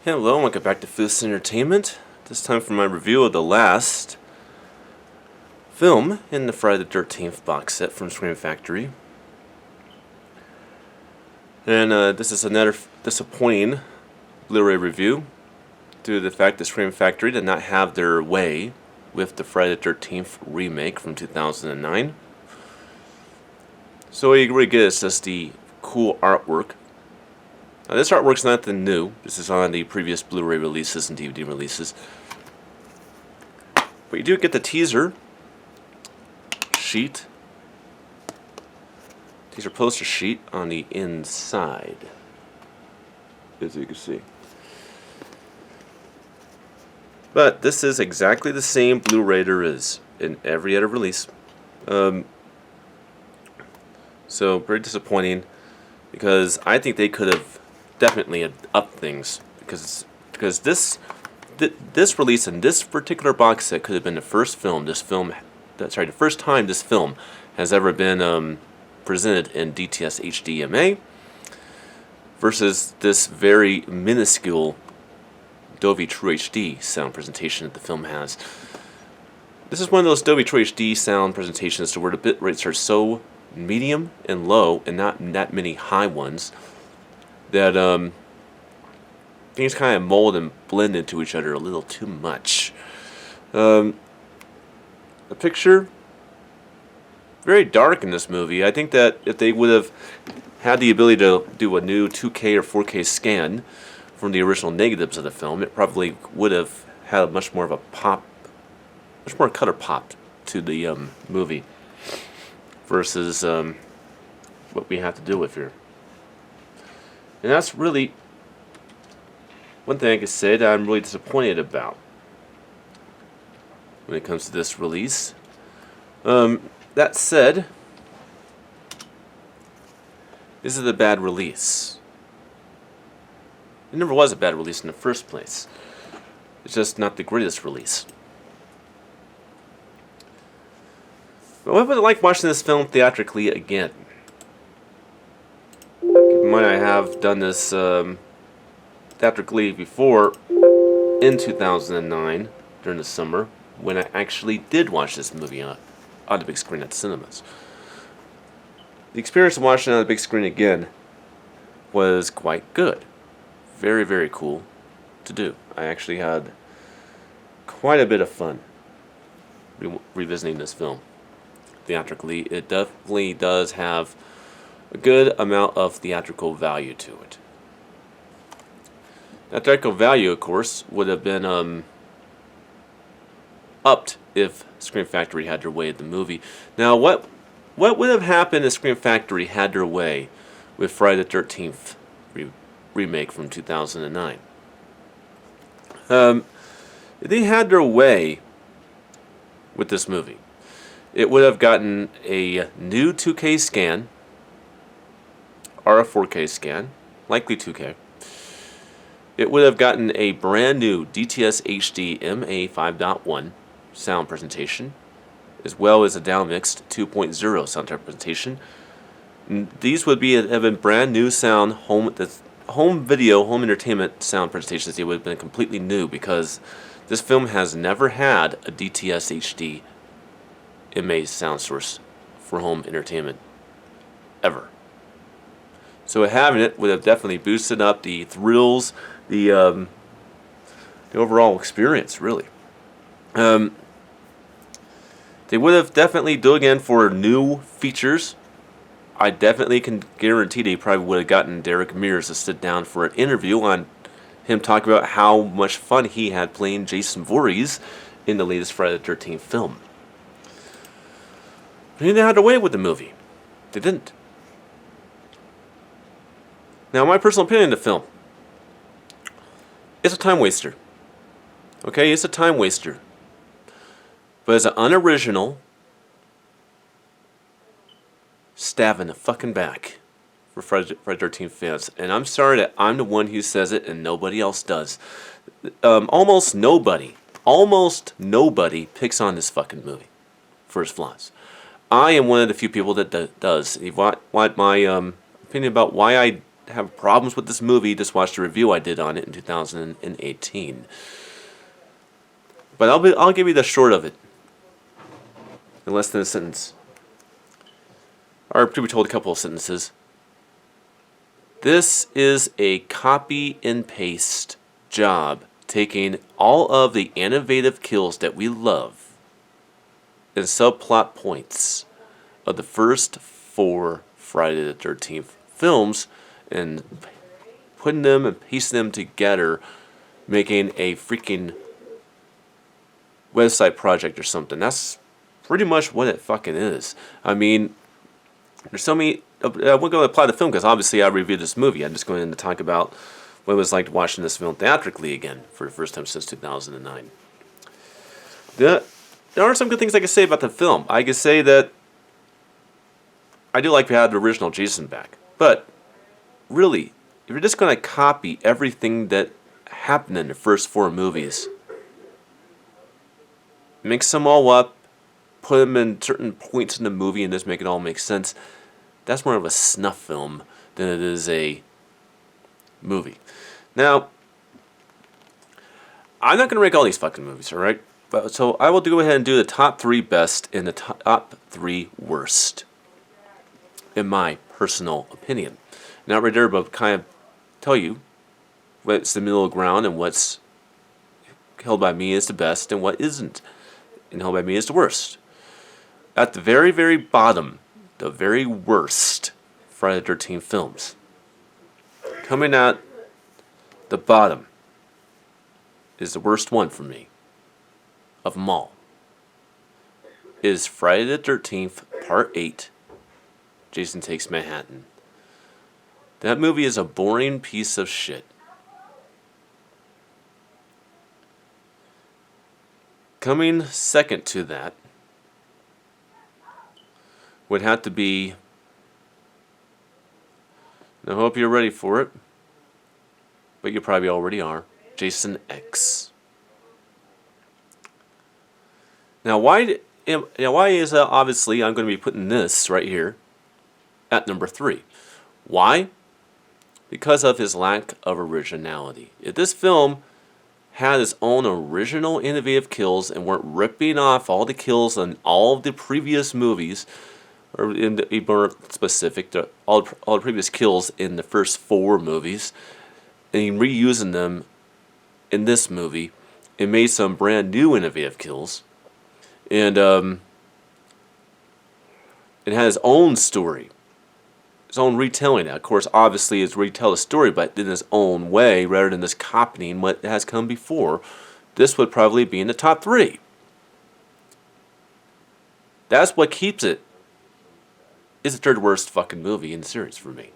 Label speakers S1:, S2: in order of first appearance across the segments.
S1: Hello, welcome back to Fist Entertainment. This time for my review of the last film in the Friday the 13th box set from Scream Factory. And this is another disappointing Blu-ray review due to the fact that Scream Factory did not have their way with the Friday the 13th remake from 2009. So what you really get is just the cool artwork. Now, this artwork's nothing new. This is on the previous Blu-ray releases and DVD releases. But you do get the teaser sheet, teaser poster sheet on the inside, as you can see. But this is exactly the same Blu-ray there is in every other release. So very disappointing, because I think they could have definitely upped things, because this release and this particular box set could have been the first time this film has ever been presented in DTS HDMA versus this very minuscule Dolby True HD sound presentation that the film has. This is one of those Dolby True HD sound presentations where the bit rates are so medium and low and not that many high ones that things kind of mold and blend into each other a little too much. The picture, very dark in this movie. I think that if they would have had the ability to do a new 2K or 4K scan from the original negatives of the film, it probably would have had much more of a pop, much more color pop to the movie versus what we have to deal with here. And that's really one thing I can say that I'm really disappointed about when it comes to this release. That said, this is a bad release. It never was a bad release in the first place. It's just not the greatest release. But what would it like watching this film theatrically again? Keep in mind, I have done this theatrically before in 2009 during the summer when I actually did watch this movie on the big screen at the cinemas. The experience of watching it on the big screen again was quite good. Very, very cool to do. I actually had quite a bit of fun revisiting this film theatrically. It definitely does have a good amount of theatrical value to it. That theatrical value, of course, would have been upped if Scream Factory had their way at the movie. Now, what would have happened if Scream Factory had their way with Friday the 13th remake from 2009? If they had their way with this movie, it would have gotten a new 2K scan or a 4K scan, likely 2K. It would have gotten a brand new DTS HD MA 5.1 sound presentation, as well as a downmixed 2.0 sound presentation. These would have been brand new sound home video, home entertainment sound presentations. They would have been completely new, because this film has never had a DTS HD MA sound source for home entertainment ever. So having it would have definitely boosted up the thrills, the overall experience, really. They would have definitely dug in for new features. I definitely can guarantee they probably would have gotten Derek Mears to sit down for an interview on him talking about how much fun he had playing Jason Voorhees in the latest Friday the 13th film. But they didn't have their way with the movie. They didn't. Now, my personal opinion of the film, it's a time waster. Okay, it's a time waster. But it's an unoriginal stab in the fucking back for Friday the 13th fans. And I'm sorry that I'm the one who says it and nobody else does. Almost nobody picks on this fucking movie for its flaws. I am one of the few people that does. If you want my opinion about why I have problems with this movie, just watch the review I did on it in 2018. But I'll give you the short of it in less than a sentence, or to be told a couple of sentences. This is a copy and paste job, taking all of the innovative kills that we love and subplot points of the first 4 Friday the 13th films and putting them and piecing them together, making a freaking website project or something. That's pretty much what it fucking is. I mean, there's so many. I won't go apply the film because obviously I reviewed this movie. I'm just going to talk about what it was like watching this film theatrically again for the first time since 2009. There are some good things I can say about the film. I can say that I do like to have the original Jason back. But really, if you're just going to copy everything that happened in the first 4 movies, mix them all up, put them in certain points in the movie and just make it all make sense, that's more of a snuff film than it is a movie. Now, I'm not going to rank all these fucking movies, alright? So I will go ahead and do the top 3 best and the top 3 worst, in my personal opinion. Not right there, but kind of tell you what's the middle ground and what's held by me as the best and what isn't, and held by me as the worst. At the very, very bottom, the very worst Friday the 13th films. Coming at the bottom is the worst one for me of them all. Is Friday the 13th Part 8, Jason Takes Manhattan. That movie is a boring piece of shit. Coming second to that would have to be, and I hope you're ready for it, but you probably already are, Jason X. Now why is obviously I'm going to be putting this right here at number 3. Why? Because of his lack of originality. If this film had its own original innovative kills and weren't ripping off all the kills in all of the previous movies, or in the, be more specific, all the previous kills in the first 4 movies, and reusing them in this movie, and made some brand new innovative kills, and it had its own story, its own retelling. Of course, obviously, it's retell the story, but in its own way, rather than just copying what has come before. This would probably be in the top 3. That's what keeps it. It's the 3rd worst fucking movie in the series for me.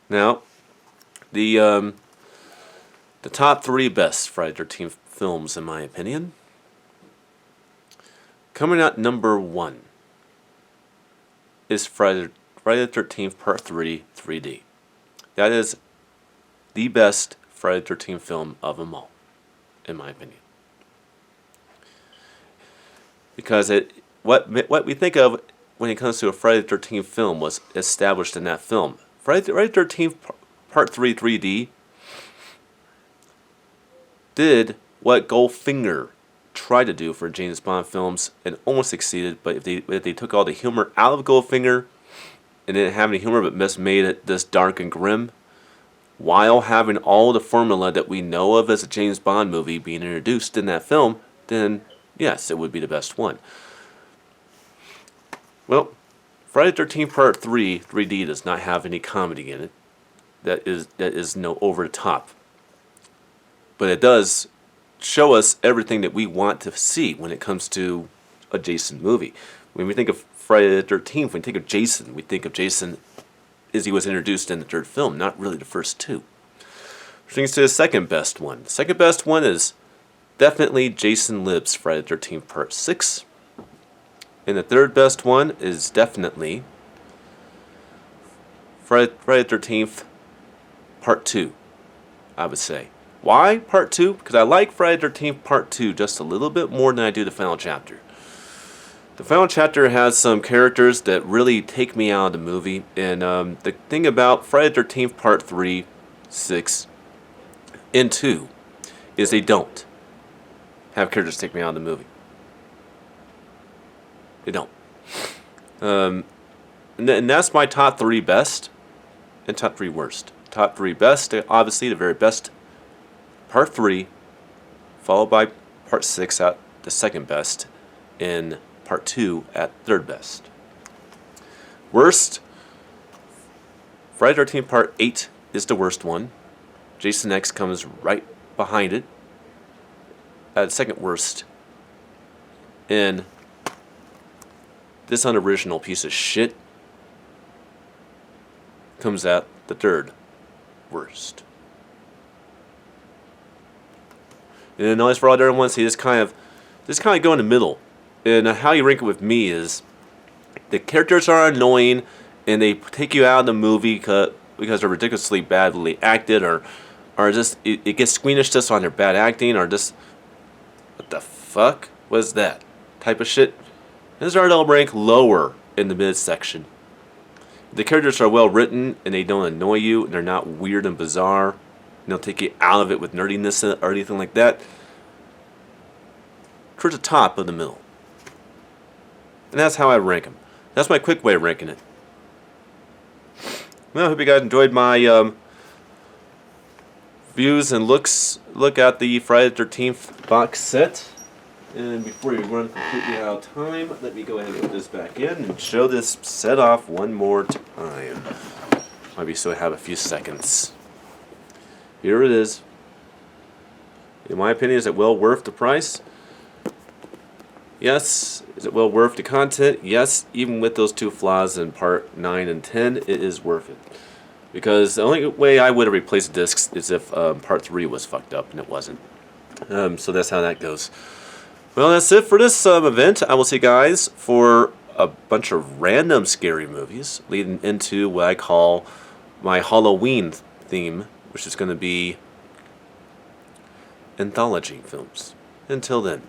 S1: Now, the top 3 best Friday the 13th films, in my opinion. Coming out number 1 is Friday the 13th Part 3 3D. That is the best Friday the 13th film of them all, in my opinion. Because what we think of when it comes to a Friday the 13th film was established in that film. Friday the 13th Part 3 3D did what Goldfinger tried to do for James Bond films and almost succeeded, but if they took all the humor out of Goldfinger and didn't have any humor but just made it this dark and grim, while having all the formula that we know of as a James Bond movie being introduced in that film, then yes, it would be the best one. Well, Friday the 13th Part 3 3D does not have any comedy in it. That is no over the top. But it does show us everything that we want to see when it comes to a Jason movie. When we think of Friday the 13th, when we think of Jason, we think of Jason as he was introduced in the 3rd film, not really the first 2. Which brings to the second best one. The second best one is definitely Jason Lives Friday the 13th Part 6. And the 3rd best one is definitely Friday the 13th Part 2, I would say. Why Part 2? Because I like Friday the 13th Part 2 just a little bit more than I do the final chapter. The final chapter has some characters that really take me out of the movie, and the thing about Friday the 13th Part 3, 6, and 2 is they don't have characters take me out of the movie. They don't. And that's my top 3 best and top 3 worst. Top 3 best, obviously the very best, Part 3, followed by Part 6 at the second best, and Part 2 at third best. Worst, Friday the 13th Part 8 is the worst one. Jason X comes right behind it at second worst. And this unoriginal piece of shit comes at the third worst. And notice for all the other ones, he just kind of go in the middle. And how you rank it with me is the characters are annoying and they take you out of the movie because they're ridiculously badly acted, or just it gets squeamish just on their bad acting, or just what the fuck was that type of shit. These are they'll rank lower in the midsection. The characters are well written and they don't annoy you and they're not weird and bizarre. They don't take you out of it with nerdiness or anything like that. Towards the top of the middle. And that's how I rank them. That's my quick way of ranking it. Well, I hope you guys enjoyed my views and look at the Friday the 13th box set. And before we run completely out of time, let me go ahead and put this back in and show this set off one more time. Maybe so I have a few seconds. Here it is. In my opinion, is it well worth the price? Yes. Is it well worth the content? Yes. Even with those 2 flaws in part 9 and 10, it is worth it. Because the only way I would have replaced the discs is if part 3 was fucked up, and it wasn't. So that's how that goes. Well, that's it for this event. I will see you guys for a bunch of random scary movies leading into what I call my Halloween theme, which is going to be anthology films. Until then.